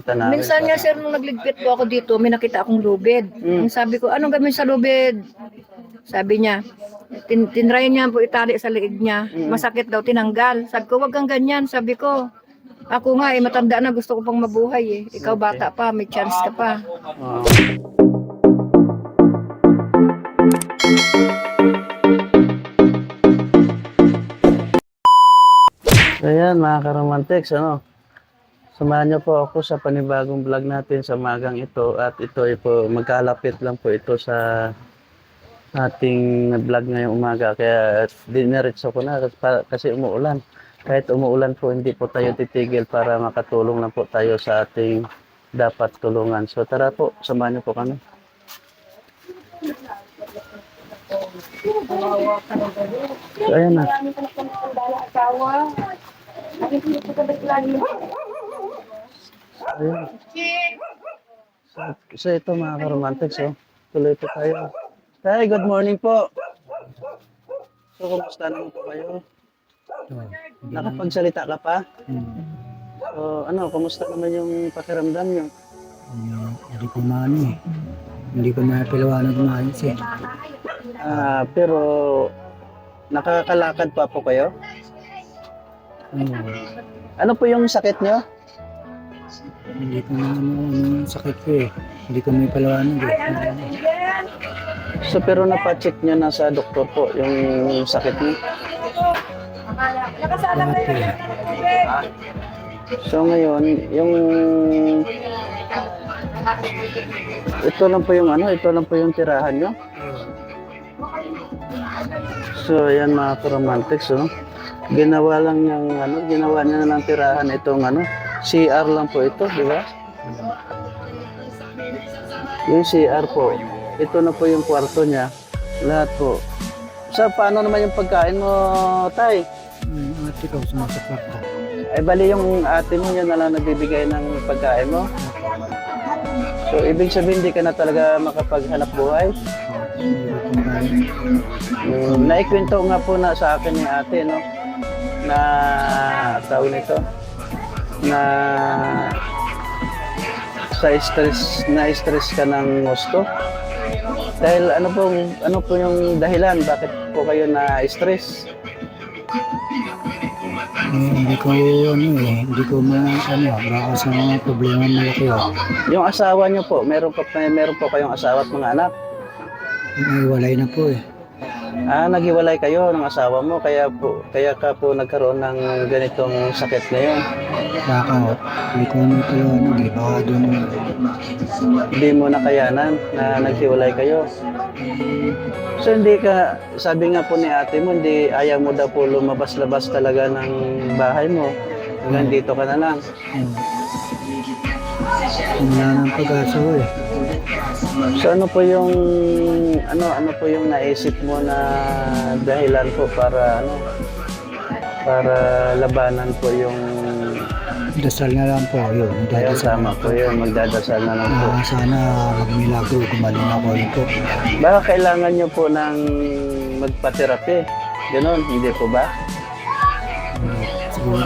makita namin. Minsan nga sir, nung nagligpit po ako dito, may nakita akong lubid. Ang sabi ko, anong gagawin sa lubid? Sabi niya, tinry niya po itali sa liig niya. Masakit daw, tinanggal. Sabi ko, wag kang ganyan. Sabi ko, ako nga matanda na, gusto ko pang mabuhay Ikaw bata pa, may chance ka pa. Oh. So yan mga karomantics, samahan niyo po ako sa panibagong vlog natin sa magang ito at ito ay po magkalapit lang po ito sa ating vlog ngayong umaga kaya diniretso ko na kasi umuulan. Kahit umuulan po hindi po tayo titigil para makatulong lang po tayo sa ating dapat tulungan. So tara po, samahan niyo po kami. So ayan na. Ayan. So ito mga karomantics, tuloy po tayo. Tay, good morning po. So kumusta naman po kayo? Nakapagsalita ka pa? So kumusta naman yung pakiramdam nyo? Hindi ko maano Hindi ko mapiliwanag maayos Pero nakakalakad pa po kayo? Ano po yung sakit nyo? Hindi ko na sakit ko Hindi ko may paliwanag So pero napacheck nyo na sa doktor po yung sakit nyo? So ngayon, ito lang po yung tirahan nyo? So ayan mga karomantics, ginawa niya na lang tirahan itong CR lang po ito, di ba? Yung CR po, ito na po yung kwarto niya, lahat po. So paano naman yung pagkain mo, Tay? Ate ko sa kwarto. Ay bali yung ate mo yun na lang nagbibigay ng pagkain mo? So ibig sabihin hindi ka na talaga makapaghanap buhay? Naikwento nga po na sa akin ni ate, na tawag nito, na stress ka ng gusto. Dahil ano po yung dahilan bakit po kayo na stress? Hindi ko baka sa mga problema malaki Yung asawa niyo po, meron po kayong asawa at mga anak? Walay na po Naghiwalay kayo ng asawa mo, kaya ka po nagkaroon ng ganitong sakit ngayon. Baka hindi ko may paliwanag baka doon Hindi mo nakayanan na naghiwalay kayo. So sabi nga po ni ate mo, ayaw mo daw po lumabas-labas talaga ng bahay mo. Hanggang dito ka na lang. Wala nang pag-asa ko So ano po yung naisip mo na dahilan po para labanan po yung dasal na lang po yun. Ayun, tama po yun, magdadasal na lang po. Sana magmilagro, gumaling ako po. Baka kailangan nyo po ng magpa-therapy. Ganon, hindi po ba? Siguro.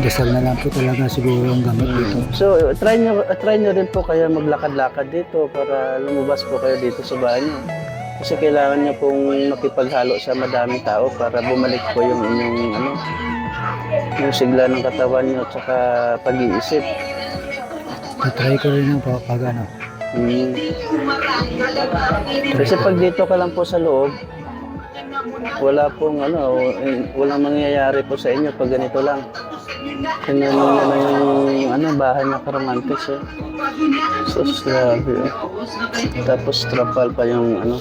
Dasal na lang po talaga siguro ang gamit dito. So, try nyo rin po kaya maglakad-lakad dito para lumabas po kayo dito sa bahay nyo. Kasi kailangan nyo pong makipaghalo sa madaming tao para bumalik po yung inyong yung sigla ng katawan nyo at saka pag-iisip. Try ko rin po pag Kasi pag dito ka lang po sa loob, walang mangyayari po sa inyo pag ganito lang. Tingnan mo naman yung bahay na karomantis So, grabe Tapos trapal pa yung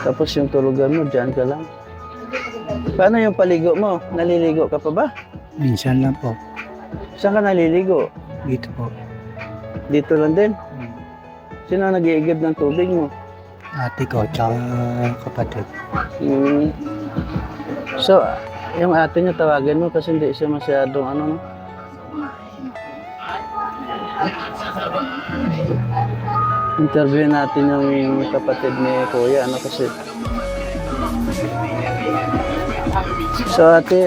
Tapos yung tulugan mo, dyan ka lang. Paano yung paligo mo? Naliligo ka pa ba? Minsan lang po. Saan ka naliligo? Dito po. Dito lang din? Sino nag-iigib ng tubig mo? Ate ko, tsaka kapatid. So, yung ate niyo tawagin mo kasi hindi siya masyadong Interview natin yung kapatid ni Kuya, kasi So ate,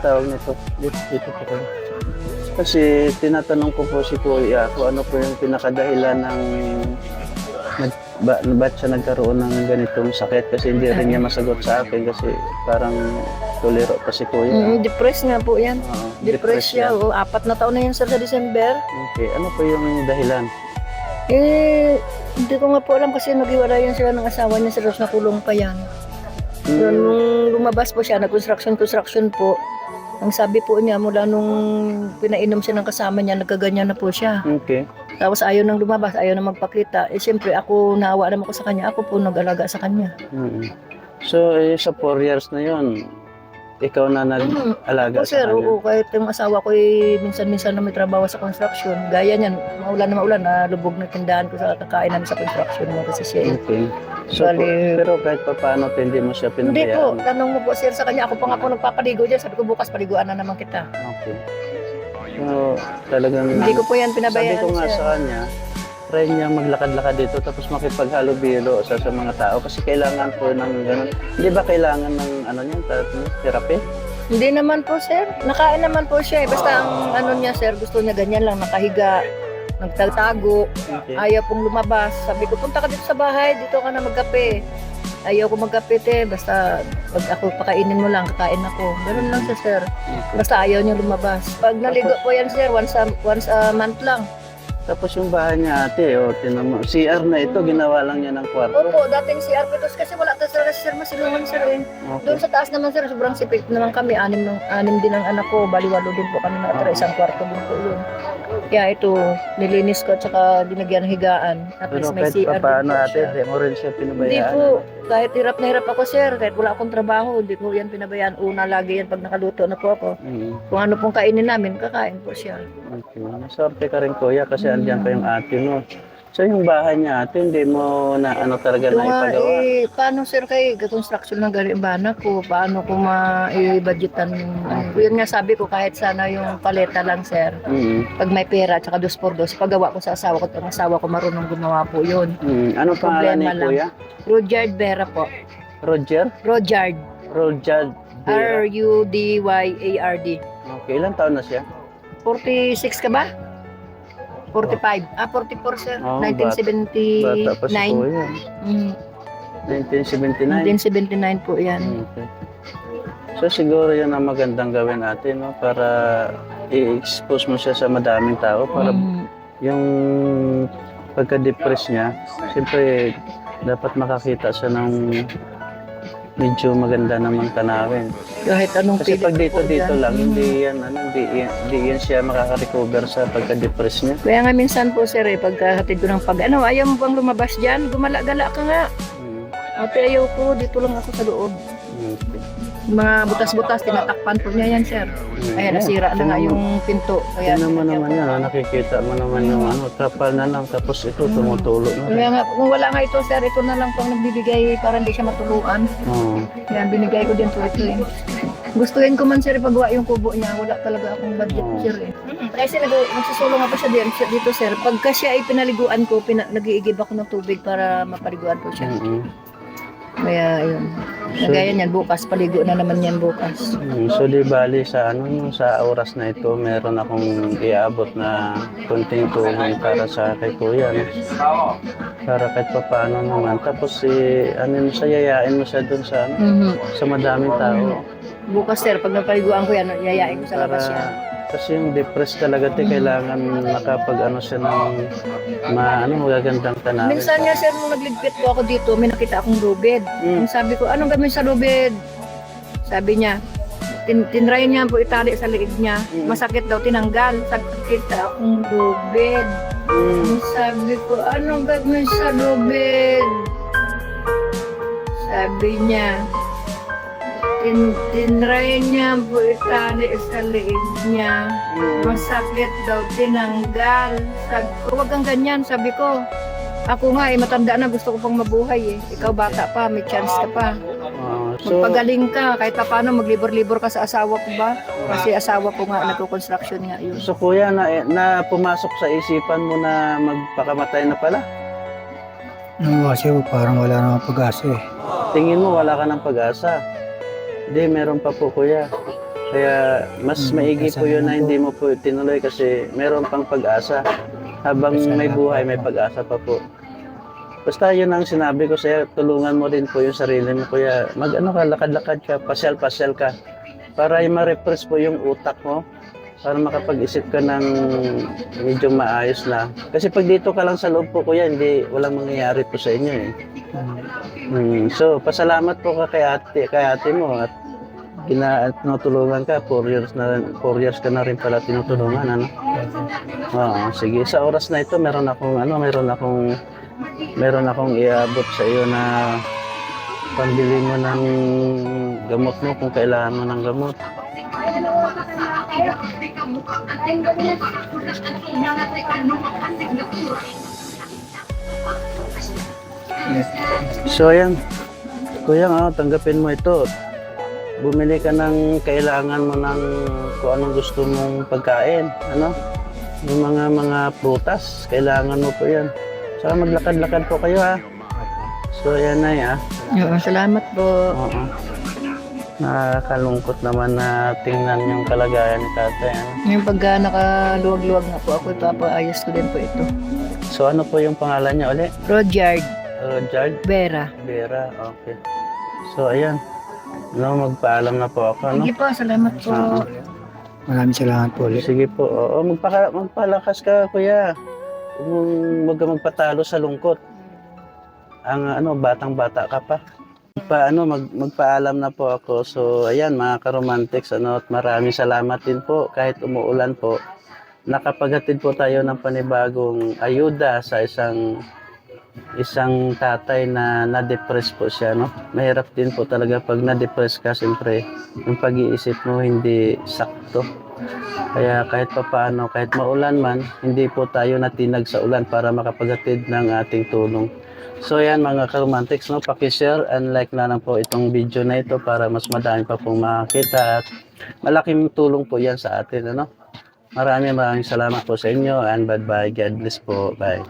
tawag nito. Dito po kayo. Kasi tinatanong ko po si Kuya kung ano po yung pinakadahilan ng ba't siya nagkaroon ng ganitong sakit kasi hindi rin niya masagot sa akin kasi parang tuliro pa si Kuya. Depressed nga po yan. Oo, Depressed siya. siya. 4 na taon na yan sir sa December. Okay, ano po yung dahilan? Hindi ko nga po alam kasi naghiwalayan sila ng asawa niya sir, tapos nakulong pa yan. So, nung lumabas po siya, nag-construction po. Ang sabi po niya, mula nung pinainom siya ng kasama niya, nagkaganyan na po siya. Okay. Tapos ayaw nang lumabas, ayaw nang magpakita. Siyempre, ako, naawa naman ko sa kanya. Ako po nag-alaga sa kanya. So, sa 4 years na yon, ikaw na nag-alaga Ako, sa sir, kanya? oo, kahit yung asawa ko minsan-minsan na may trabaho sa construction. Gaya niyan, maulan na maulan, lubog na tindahan ko sa kakain namin sa construction mo kasi siya. Okay. So, pero kahit pa paano, hindi mo siya Hindi po, pinabayaan? tanong mo po sir sa kanya. Ako pa nga po nagpapaligo dyan. Sabi ko bukas paliguan na naman kita. Okay. So, talagang... Hindi ko po yan pinabayaan. Sabi ko nga sir. sa kanya, try niya maglakad-lakad dito tapos makipaghalubilo sa mga tao kasi kailangan po ng gano'n. Hindi ba kailangan ng therapy? Hindi naman po sir. Nakain naman po siya. Basta ang ano niya sir, gusto niya ganyan lang, nakahiga, nagtatago, Okay. ayaw pong lumabas. Sabi ko, punta ka dito sa bahay, dito ka na magkape. Ayaw ko magkape te, basta pag ako pakainin mo lang, kakain ako. Ganun lang siya sir. Basta ayaw niya lumabas. Pag naligo po yan sir, once a month lang. Tapos yung bahay niya ate, tinan mo, CR na ito, ginawa lang niya ng kwarto. Opo, dating si Arpitos kasi wala talaga si sir masilungan sir eh. Doon Okay. sa taas naman sir, sobrang sipit naman kami. 6 din ang anak ko, baliwalo din po kami nakatira, isang kwarto din po yun. Kaya ito, nilinis ko at saka dinagyan ng higaan. At Pero least may kahit CR pa din paano po ate, siya. di mo rin siya Hindi pinabayaan. po, kahit hirap na hirap ako sir, kahit wala akong trabaho, hindi ko yan pinabayaan. Una lagi yan pag nakaluto na po ako. Kung ano pong kainin namin, kakain po siya. Okay. Maswerte ka rin kuya kasi andyan pa yung ate mo. So yung bahay niya ate, hindi mo na ano talaga na ipagawa? Paano sir kay construction ng garibana ko? Paano ko ma-budgetan yung yun nga sabi ko kahit sana yung paleta lang sir. Pag may pera at saka 2x2, pagawa ko sa asawa ko. Ang asawa ko marunong gumawa po yun. Ano pangalan ni Problema lang. kuya? Rojard Vera po. Roger? Rojard. Rojard. R-U-D-Y-A-R-D. Okay, ilang taon na siya? 46 ka ba? 45. 44 sir. Oh, 1979. Bata pa si kuya. Mm, 1979. 1979 po yan. Okay. So siguro yan ang magandang gawin natin, no? Para i-expose mo siya sa madaming tao para Mm. yung pagka-depress niya, siyempre dapat makakita siya ng medyo maganda namang tanawin. Kahit anong Kasi pilit pag po dito dyan. lang, hindi yan siya makaka-recover sa pagka-depress niya. Kaya nga minsan po sir pagkahatid ko ng ayaw mo bang lumabas dyan? Gumala-gala ka nga. Ate ayaw ko, dito lang ako sa loob. Okay. Mga butas-butas, tinatakpan po niya yan sir. Kaya nasira na nga yung pinto. Kaya Tingnan mo naman yan, nakikita mo naman yung trapal na lang, tapos ito tumutulo na. Kaya nga, kung wala nga ito sir, ito na lang po ang nagbibigay para hindi siya matuluan. Oo. Kaya binigay ko din po ito eh. Gustuhin ko man sir ipagawa yung kubo niya, wala talaga akong budget sir eh. Kasi nagsusulong ako siya dito sir. Pagka siya ay pinaliguan ko, nag-iigib ako ng tubig para mapaliguan ko siya. Kaya ayun. Kagaya niyan, bukas, paligo na naman yan bukas. So di bali sa sa oras na ito, meron akong iabot na konting tulong para sa kay kuya. No? Para kahit pa paano naman. Tapos yayain mo siya dun sa sa madaming tao. Bukas sir, pag napaliguan ko yan, yayain ko sa labas yan. Kasi yung depressed talaga kailangan makapag siya ng magagandang tanawin. Minsan nga sir, nung nagligpit po ako dito, may nakita akong lubid. Ang sabi ko, anong gagawin sa lubid? Sabi niya, tinry niya po itali sa liig niya. Masakit daw, tinanggal. Nakita akong lubid. Sabi ko, anong gagawin sa lubid? Sabi niya, tinry niya po itali sa liig niya. Masakit daw, tinanggal. Sabi ko, wag kang ganyan, sabi ko. Ako nga matanda na, gusto ko pang mabuhay Ikaw bata pa, may chance ka pa. Magpagaling ka, kahit pa paano maglibor-libor ka sa asawa ko ba? Kasi asawa ko nga, nagko-construction nga yun. So kuya, na pumasok sa isipan mo na magpakamatay na pala? Kasi parang wala namang pag-asa eh. Tingin mo wala ka ng pag-asa? Hindi, meron pa po kuya. Kaya mas maigi po yun na hindi mo po tinuloy kasi meron pang pag-asa. Habang may buhay, may pag-asa pa po. Basta yun ang sinabi ko sa'yo, tulungan mo din po yung sarili mo, kuya. Mag-ano ka, lakad-lakad ka, pasyal-pasyal ka. Para ma-refresh po yung utak mo. Para makapag-isip ka ng medyo maayos na. Kasi pag dito ka lang sa loob po, kuya, walang mangyayari po sa inyo eh. So, pasalamat po ka kay ate mo at tinutulungan ka. 4 years ka na rin pala tinutulungan, ano? Oo, sige. Sa oras na ito, meron akong iabot sa iyo na pambili mo ng gamot mo kung kailangan mo ng gamot. So ayan, kuya, tanggapin mo ito. Bumili ka ng kailangan mo ng kung anong gusto mong pagkain, ano? Yung mga prutas, kailangan mo po yan. Saka maglakad-lakad po kayo, ha? So, ayan na, Oo, salamat po. Oo. Nakakalungkot naman na tingnan yung kalagayan ni tatay, ano? Yung pagka nakaluwag-luwag na po ako, ipapaayos ko din po ito. So, ano po yung pangalan niya ulit? Rudyard Jard Vera. Vera, okay. So, ayan. Magpaalam na po ako, ano? Sige po, salamat po. Oo. Maraming salamat po ulit. Sige po. Oo, magpalakas ka, kuya. Huwag ka magpatalo sa lungkot. Batang-bata ka pa. Magpaalam na po ako. So, ayan, mga ka-romantics, at maraming salamat din po. Kahit umuulan po, nakapaghatid po tayo ng panibagong ayuda sa isang tatay na na-depress po siya, no? Mahirap din po talaga pag na-depress ka, siyempre, yung pag-iisip mo hindi sakto. Kaya kahit papaano, kahit maulan man, hindi po tayo natinag sa ulan para makapaghatid ng ating tulong. So yan, mga ka-romantics, no? Paki-share and like na lang po itong video na ito para mas madami pa pong makakita at malaking tulong po yan sa atin, ano? Maraming salamat po sa inyo and bye-bye. God bless po. Bye.